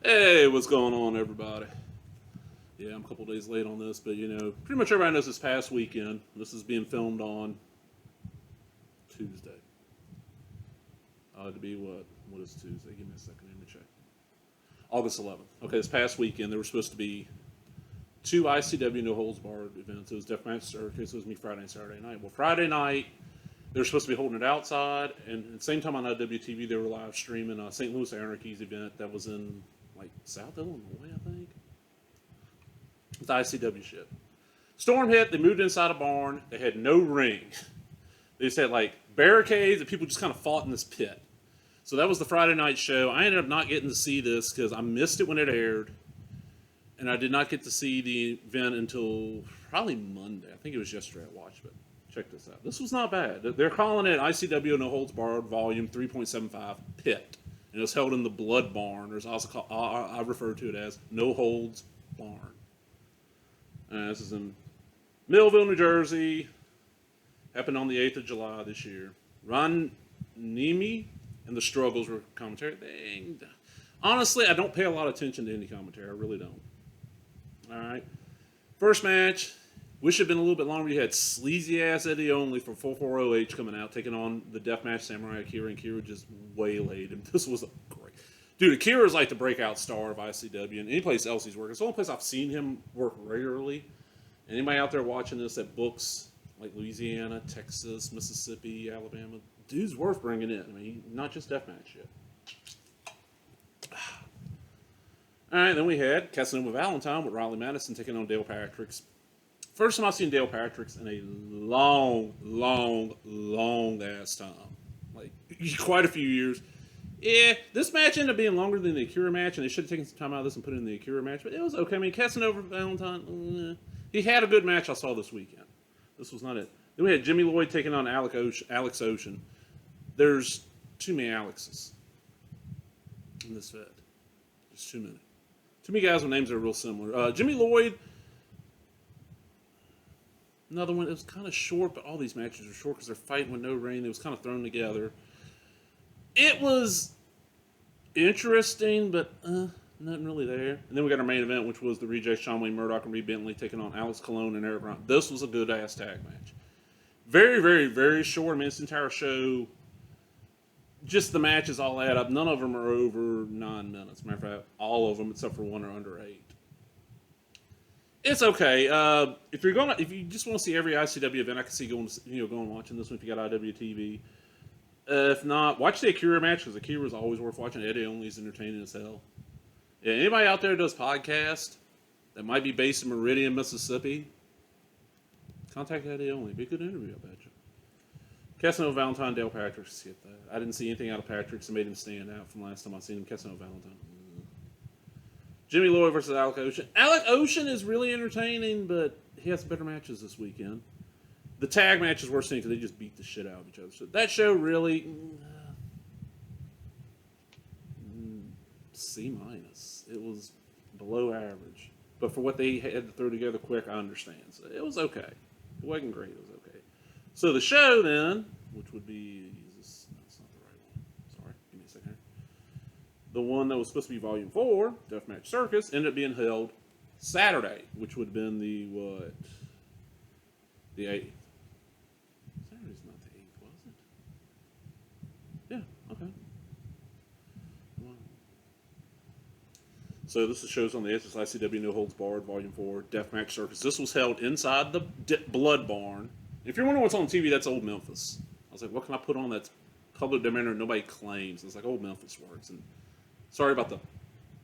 Hey, what's going on, everybody? Yeah, I'm a couple days late on this, but pretty much everybody knows this past weekend. This is being filmed on Tuesday. To be what? What is Tuesday? Give me a second, let me check. August 11th. Okay, this past weekend there were supposed to be two ICW No Holds Barred events. It was Deathmatch Circus. It was me Friday and Saturday night. Well, Friday night they were supposed to be holding it outside, and at the same time on IWTV they were live streaming St. Louis Anarchy's event that was in like South Illinois, I think. It's ICW shit. Storm hit. They moved inside a barn. They had no ring. They just had like barricades, and people just kind of fought in this pit. So that was the Friday night show. I ended up not getting to see this because I missed it when it aired, and I did not get to see the event until probably Monday. I think it was yesterday I watched, but check this out. This was not bad. They're calling it ICW No Holds Barred Volume 3.75 Pit, and it was held in the Blood Barn. There's also called, I refer to it as No Holds Barn. This is in Millville, New Jersey. Happened on the 8th of July this year. Ron Nemi and the Struggles were commentary. Honestly, I don't pay a lot of attention to any commentary. I really don't. All right. First match. Wish it had been a little bit longer. You had sleazy ass Eddie Only from 440H coming out, taking on the Deathmatch Samurai Akira, and Akira just waylaid him. This was great. Dude, Akira is like the breakout star of ICW, and any place else he's working. It's the only place I've seen him work regularly. Anybody out there watching this that books like Louisiana, Texas, Mississippi, Alabama, dude's worth bringing in. I mean, not just deathmatch shit. All right, then we had Casanova Valentine with Riley Madison taking on Dale Patricks. First time I've seen Dale Patricks in a long ass time. Like, quite a few years. Yeah, this match ended up being longer than the Akira match, and they should have taken some time out of this and put it in the Akira match, but it was okay. I mean, Casanova Valentine, he had a good match I saw this weekend. This was not it. Then we had Jimmy Lloyd taking on Alex Ocean. There's too many Alexes in this fed. There's too many. Too many guys with names that are real similar. Jimmy Lloyd, another one. It was kind of short, but all these matches are short because they're fighting with no rain. It was kind of thrown together. It was interesting, but nothing really there. And then we got our main event, which was the Rejects, Sean Wayne Murdoch and Reed Bentley taking on Alex Colon and Eric Brown. This was a good-ass tag match. Very, very, very short. I mean, this entire show, just the matches all add up. None of them are over 9 minutes. Matter of fact, all of them, except for one, are under 8. It's okay. If you just want to see every ICW event, I can see going watching this one if you got IWTV. If not, watch the Akira match, because Akira is always worth watching. Eddie Only is entertaining as hell. Yeah, anybody out there that does podcast that might be based in Meridian, Mississippi, contact Eddie Only. Be a good interview, I bet you. Casanova Valentine, Dale Patricks, skip that. I didn't see anything out of Patricks that made him stand out from last time I seen him. Casanova Valentine. Jimmy Lloyd versus Alec Ocean. Alec Ocean is really entertaining, but he has better matches this weekend. The tag match is worth seeing because they just beat the shit out of each other. So that show really C-. It was below average. But for what they had to throw together quick, I understand. So it was okay. It wasn't great. It was okay. So the show then, which would be... that's not the right one. Sorry. Give me a second here. The one that was supposed to be Volume 4, Deathmatch Circus, ended up being held Saturday, which would have been the, what? The 8th. Saturday's not the 8th, was it? Yeah, okay. So this is shows on the ICW No Holds Barred, Volume 4, Deathmatch Circus. This was held inside the Blood Barn. If you're wondering what's on TV, that's Old Memphis. I was like, what can I put on that's public domain or nobody claims? It's like Old Memphis works. And sorry about the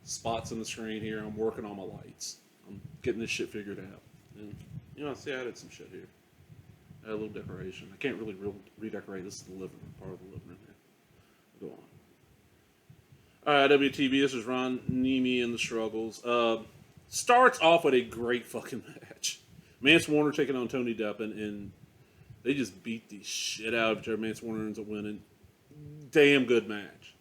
spots on the screen here. I'm working on my lights. I'm getting this shit figured out. And, see, I added some shit here. Add a little decoration. I can't really redecorate. This is the living room, part of the living room here. Go on. WTV, this is Ron Nemi and the Struggles. Starts off with a great fucking match. Mance Warner taking on Tony Deppen, and they just beat the shit out of each other. Mance Warner ends up winning. Damn good match.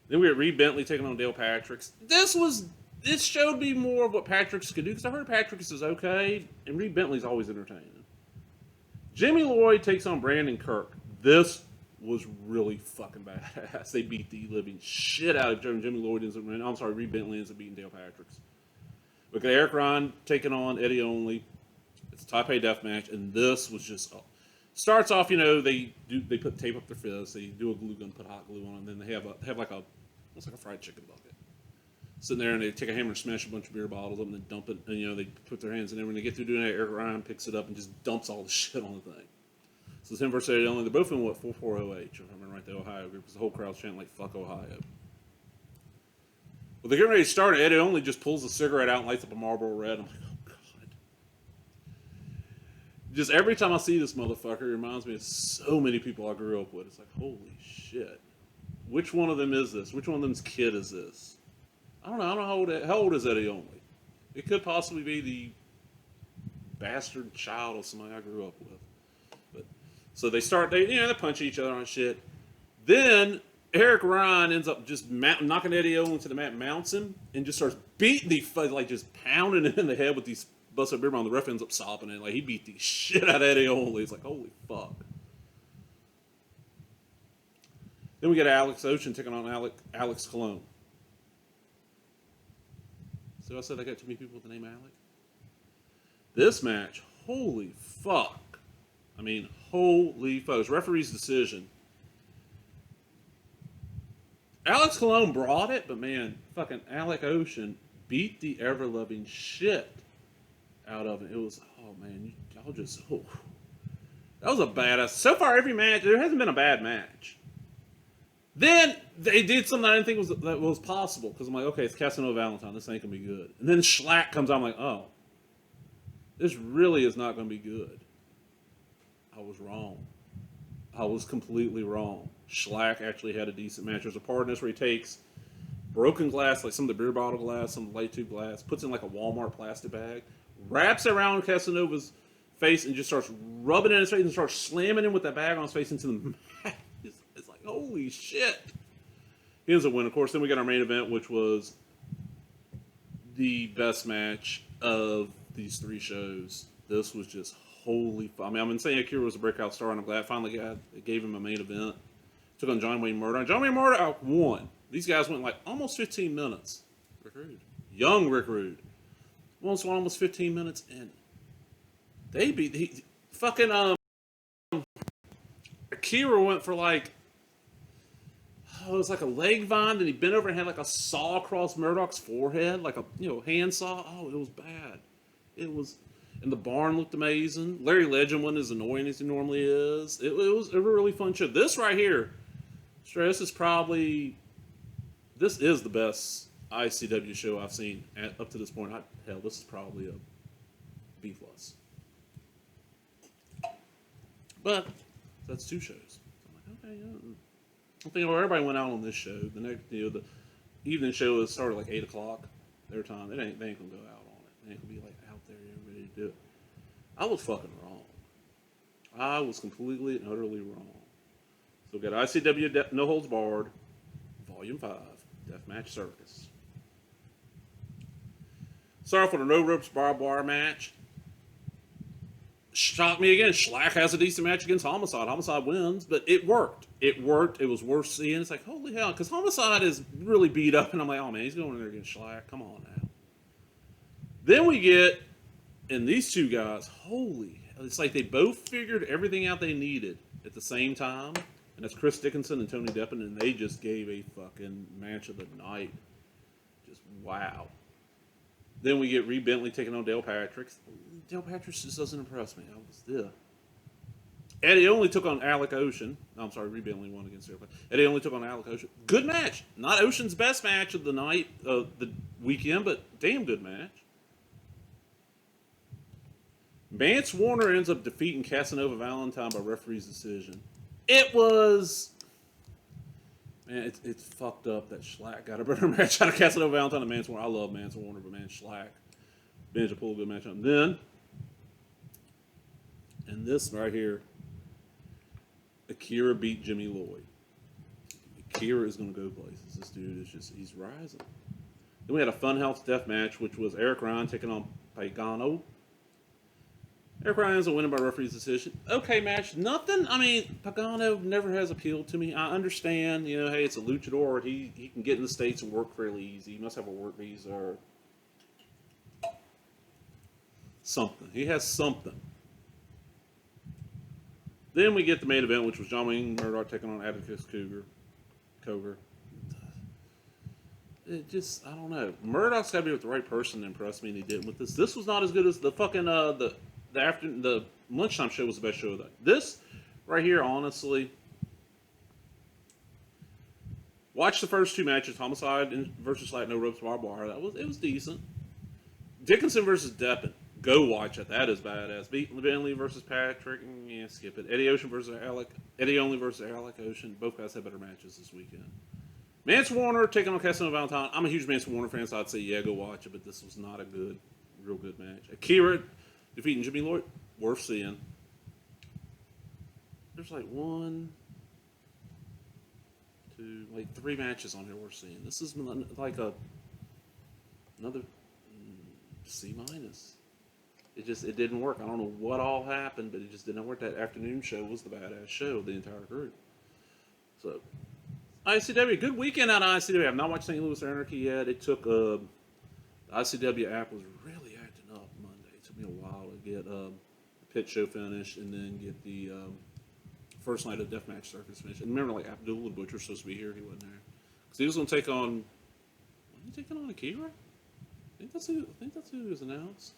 Then we had Reed Bentley taking on Dale Patricks. This showed me more of what Patricks could do, because I heard Patricks is okay, and Reed Bentley's always entertaining. Jimmy Lloyd takes on Brandon Kirk. This was really fucking badass. They beat the living shit out of Jimmy Lloyd. Reed Bentley ends up beating Dale Patrick's. We got Eric Ryan taking on Eddie Only. It's a Taipei death match, and this was just starts off. They put tape up their fists. They do a glue gun, put hot glue on, and then they have like a fried chicken bucket. Sitting there, and they take a hammer and smash a bunch of beer bottles up and then dump it. And they put their hands in there. When they get through doing that, Eric Ryan picks it up and just dumps all the shit on the thing. So it's him versus Eddie Only. They're both in 440H, if I remember right, the Ohio group, because the whole crowd's chanting like "fuck Ohio." Well, they're getting ready to start. Eddie Only just pulls a cigarette out and lights up a Marlboro Red. I'm like, oh god. Just every time I see this motherfucker, it reminds me of so many people I grew up with. It's like, holy shit. Which one of them is this? Which one of them's kid is this? I don't know how old is Eddie Only? It could possibly be the bastard child of somebody I grew up with. But so they punch each other on shit. Then Eric Ryan ends up just knocking Eddie Only to the mat, mounts him, and just starts beating just pounding him in the head with these busted beer bomb. The ref ends up sopping it. Like, he beat the shit out of Eddie Only. It's like, holy fuck. Then we get Alex Ocean taking on Alex Colon. So I said I got too many people with the name Alec. This match, holy fuck. I mean, holy fuck. It's referee's decision. Alex Colon brought it, but man, fucking Alec Ocean beat the ever-loving shit out of it. It was, oh man, y'all just, that was a badass. So far, every match, there hasn't been a bad match. Then they did something I didn't think was possible, because I'm like, okay, it's Casanova Valentine. This ain't gonna be good. And then Schlack comes out. I'm like, oh, this really is not gonna be good. I was wrong. I was completely wrong. Schlack actually had a decent match. There's a part in this where he takes broken glass, like some of the beer bottle glass, some of the light tube glass, puts in like a Walmart plastic bag, wraps it around Casanova's face, and just starts rubbing it in his face and starts slamming him with that bag on his face into the mat. It's like, holy shit. He ends up winning, of course. Then we got our main event, which was the best match of these three shows. This was just holy fuck. I mean, I've been saying Akira was a breakout star, and I'm glad I finally gave him a main event. Took on John Wayne Murdoch. John Wayne Murdoch won. These guys went like almost 15 minutes. Rick Rude. Young Rick Rude. Won almost 15 minutes, and they beat Akira went for like, it was like a leg vine, and he bent over and had like a saw across Murdoch's forehead, like a hand saw. Oh, it was bad. It was, and the barn looked amazing. Larry Legend wasn't as annoying as he normally is. It was a really fun show. This right here, this is the best ICW show I've seen up to this point. Hell, this is probably a B+. But that's two shows. I'm like, okay, yeah. I think everybody went out on this show. The next, the evening show is started like 8 o'clock their time. They ain't gonna go out on it. They ain't gonna be like out there ready to do it. I was fucking wrong. I was completely and utterly wrong. So we got ICW No Holds Barred, Volume 5, Deathmatch Circus. Start off with a no ropes barbed wire match. Shocked me again. Schlack has a decent match against Homicide. Homicide wins, but it worked. It worked. It was worth seeing. It's like, holy hell, because Homicide is really beat up, and I'm like, oh man, he's going in there against Schlack. Come on now. Then we get, and these two guys, holy hell, it's like they both figured everything out they needed at the same time, and that's Chris Dickinson and Tony Deppen, and they just gave a fucking match of the night. Just wow. Then we get Reed Bentley taking on Dale Patrick. Dale Patrick just doesn't impress me. Eddie Only took on Alec Ocean. No, I'm sorry, Reed Bentley won against Dale Patrick. Eddie Only took on Alec Ocean. Good match. Not Ocean's best match of the night, the weekend, but damn good match. Mance Warner ends up defeating Casanova Valentine by referee's decision. It was... Man, it's fucked up that Schlack got a better match out of Casanova Valentine than Mance Warner. I love Mance Warner, but man, Schlack managed to pull a good match out. And this right here, Akira beat Jimmy Lloyd. Akira is going to go places. This dude is just, he's rising. Then we had a Funhouse death match, which was Eric Ryan taking on Pagano. Eric Ryan's a winner by referee's decision. Okay, match. Nothing. I mean, Pagano never has appealed to me. I understand, you know, hey, it's a luchador. He can get in the States and work fairly easy. He must have a work visa or something. He has something. Then we get the main event, which was John Wayne Murdoch taking on Atticus Cogar. It just, I don't know. Murdoch's got to be with the right person to impress me, and he didn't with this. This was not as good as the fucking the lunchtime show was the best show of that. This right here, honestly, watch the first two matches, Homicide versus like No Ropes Barbed Wire. It was decent. Dickinson versus Deppen. Go watch it. That is badass. Bentley versus Patrick. Yeah, skip it. Eddie Only versus Alec Ocean. Both guys had better matches this weekend. Mance Warner taking on Cassino Valentine. I'm a huge Mance Warner fan, so I'd say yeah, go watch it. But this was not a real good match. Akira defeating Jimmy Lloyd. Worth seeing. There's like 1, 2, like 3 matches on here worth seeing. This is like another C-. It didn't work. I don't know what all happened, but it just didn't work. That afternoon show was the badass show of the entire group. So, ICW, good weekend out of ICW. I've not watched St. Louis Anarchy yet. It took, the ICW app was really acting up Monday. It took me a while to get the pit show finished and then get the first night of Deathmatch Circus finished. And remember, like, Abdul the Butcher was supposed to be here. He wasn't there. Because he was going to take on, was he taking on Akira? I think that's who was announced.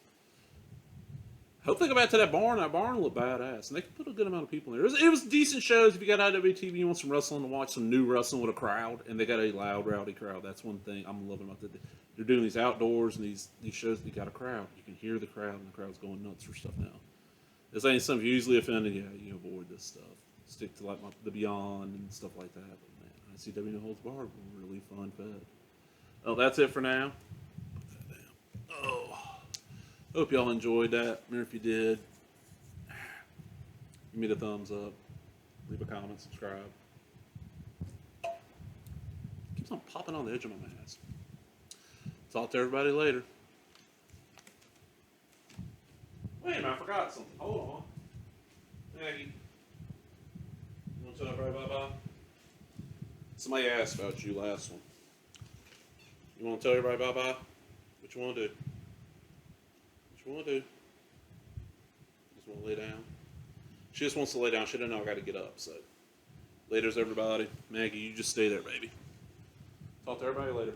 Hope they go back to that barn. That barn looked badass. And they could put a good amount of people in there. It was decent shows. If you got IWTV, you want some wrestling to watch, some new wrestling with a crowd. And they got a loud, rowdy crowd. That's one thing I'm loving about that. They're doing these outdoors and these shows. You got a crowd. You can hear the crowd, and the crowd's going nuts for stuff now. This ain't something usually offended. Yeah, you avoid this stuff. Stick to like the Beyond and stuff like that. But man, ICW No Holds Barred, really fun fed. Oh, that's it for now. Oh. Hope y'all enjoyed that. Remember, if you did, give me the thumbs up. Leave a comment, subscribe. Keeps on popping on the edge of my mask. Talk to everybody later. Wait a minute, I forgot something. Hold on. Maggie. You want to tell everybody bye-bye? Somebody asked about you last one. You want to tell everybody bye-bye? What you want to do? What you want to do? Just want to lay down? She just wants to lay down. She doesn't know I got to get up, so. Later's everybody. Maggie, you just stay there, baby. Talk to everybody later.